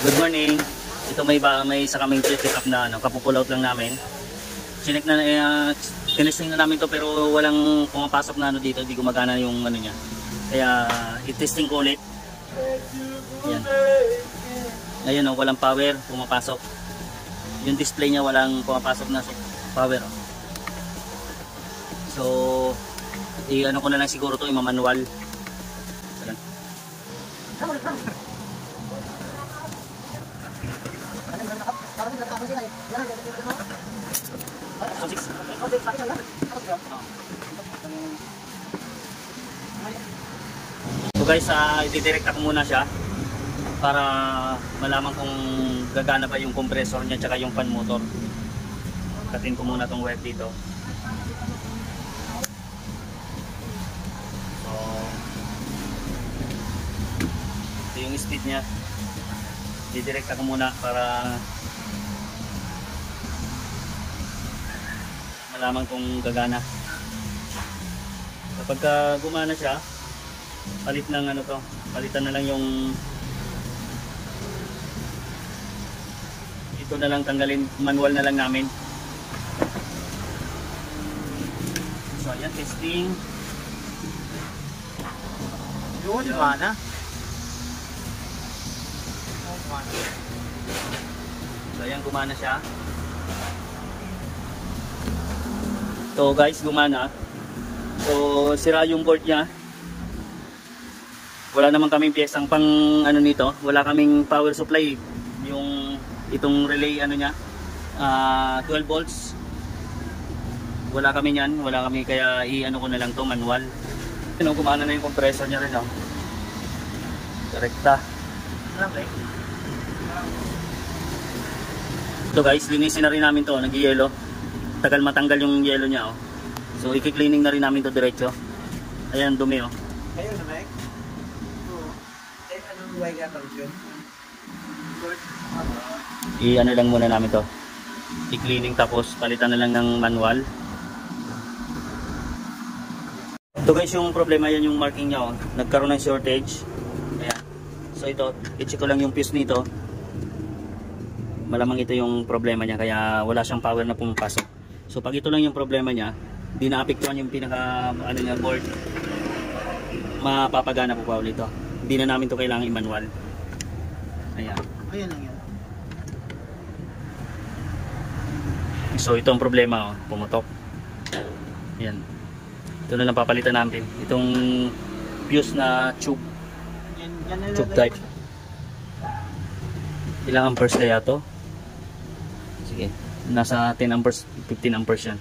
Good morning. Ito may isa kaming check up na kapupull out lang namin. Chinek na tinesting na namin to pero walang pumapasok na dito, hindi gumagana yung niya. Kaya i-testing ko ulit. Yan. Ayun walang power pumapasok. Yung display niya walang pumapasok na power. So ko na lang siguro to i-manual. So guys, i-direct ako muna siya para malaman kung gagana ba yung compressor niya tsaka yung fan motor. Katin ko muna tong wire dito. So ito yung speed niya. I-direct ako muna para malaman kung gagana. Kapag gumana siya, palit ng palitan na lang yung ito na lang tanggalin, manual na lang namin. So ayan, testing. Yun, gumana. So ayan, gumana siya. So guys, gumana. So sira yung board niya. Wala naman kaming piyesang pang nito. Wala kaming power supply. Yung itong relay niya 12 volts. Wala kami niyan. Wala kami, kaya ko na lang to manual. Gumana na yung compressor niya rin. Direkta. Okay. So guys, linisin na rin namin to. Nag-yellow. Tagal matanggal yung yellow niya. So i-cleaning na rin namin to diretso. Ayan, dumi. Ayun na, Mike. Anong way ka yun? Lang muna namin to. I-cleaning tapos palitan na lang ng manual. Ito guys, yung problema yan yung marking niya. Nagkaroon ng shortage. Ayan. So ito, i-check ko lang yung fuse nito. Malamang ito yung problema niya, kaya wala siyang power na pumapasok. So pag ito lang yung problema niya, di naapektuhan yung pinaka niya board, mapapagana po pa ulit ito. Hindi na namin to kailangan i-manual. Ayan. Ayan lang yan. So ito ang problema, pumutok. Ayan. Ito na lang papalitan natin. Itong fuse na tube. Tube type. Ilang amperes kaya to? Sige. Nasa 10 amperes, 15 amperes yan.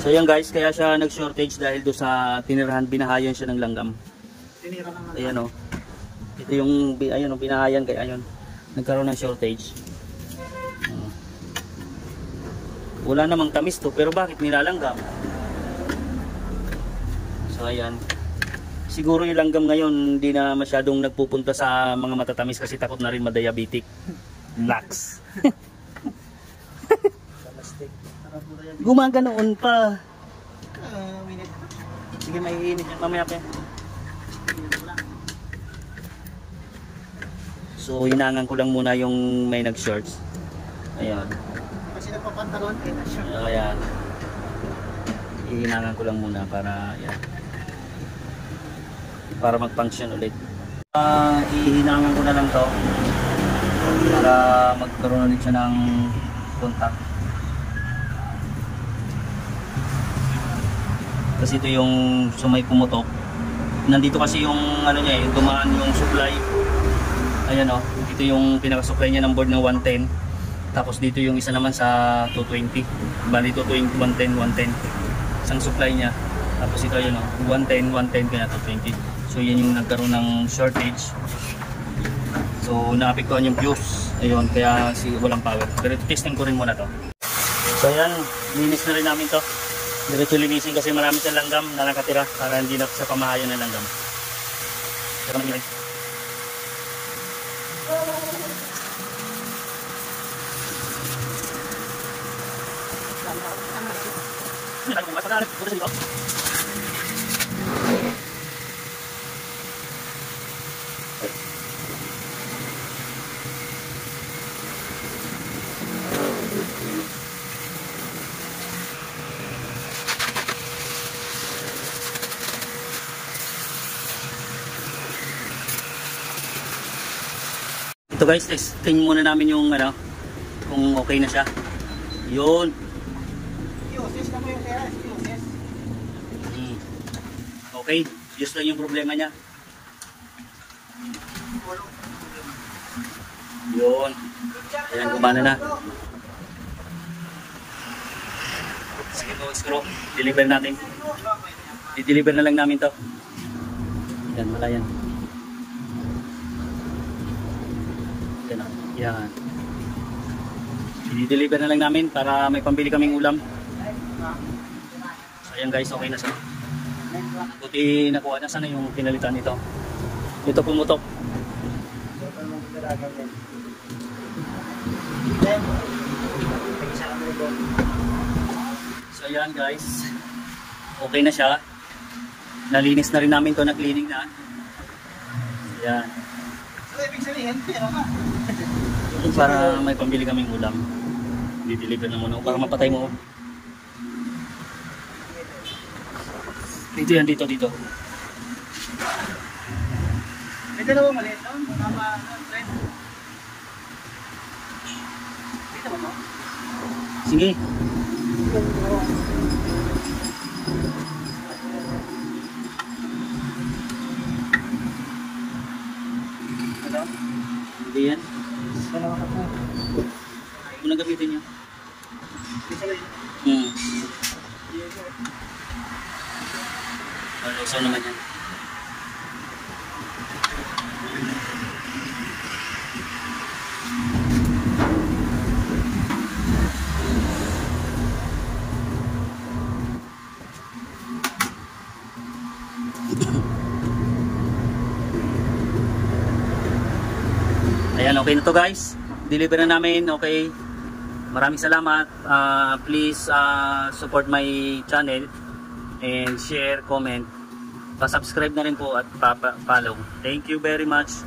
So yan guys, kaya siya nag-shortage dahil do sa tinirahan, binahayan siya ng langgam. Ayan ito yung binahayan, kaya ayun nagkaroon ng shortage. Wala namang tamis to, pero bakit nilalanggam? So ayan. Siguro yung langgam ngayon hindi na masyadong nagpupunta sa mga matatamis kasi takot na rin ma-diabetic. Lax. Gumaganoon pa. Sige, may iinit yan mamaya pa. So hinangan ko lang muna yung may nag-shorts. Ayan. Kasi nagpapantalon na-short. Ayan. Hinangan ko lang muna para yan. Para mag-function ulit. Ihinangan ko na lang to para magkaroon ulit siya ng contact. Kasi ito yung sumay pumutok. Nandito kasi yung niya, yung dumaan yung supply. Ayan ito yung pinaka-supply niya ng board ng 110. Tapos dito yung isa naman sa 220. Bali 220, 110, 110. Isang supply niya. Tapos ito 110, 110 kaya 220. So yan yung nagkaroon ng shortage. So naapektuhan yung fuse. Ayun, kaya walang power. Pero testing ko rin muna to. So ayan, linis na rin namin to. Diretso linisin kasi marami sa langgam na nakatira para hindi na sa pamahayan ng langgam. Pero mag-inig. Ito guys, testing muna namin yung ano, kung okay na siya. Yun. Iyoses na mo yung kaya. Iyoses. Okay, just lang yung problema niya. Yun. Ayan, gumana na. Sige po, screw. Deliver natin. I-deliver na lang namin to. Yan, wala yan. Yan o. Yan. I-deliver na lang namin para may pambili kaming ulam. So ayan guys, okay na siya. Buti nakuha na. Sana yung pinalitan nito. Ito pumutok. So ayan guys, okay na siya. Nalinis na rin namin to, na cleaning na. Ayan. So ibig sabihin, pero ka. Para may pambili kaming ulam. Di-deliver na muna para mapatay mo. Dito yan, dito. May dalawang maliit doon. Tama, friend. Dito ba mo? Sige. Ano? Hindi yan. Dalawa ka po. Huwag mo na gamitin yan. Ibig sabihin, Lusaw naman yan. Ayan, okay na to guys. Deliver na namin. Okay. Maraming salamat. Please support my channel and share, comment. Pa-subscribe na rin po at pa-follow. Thank you very much.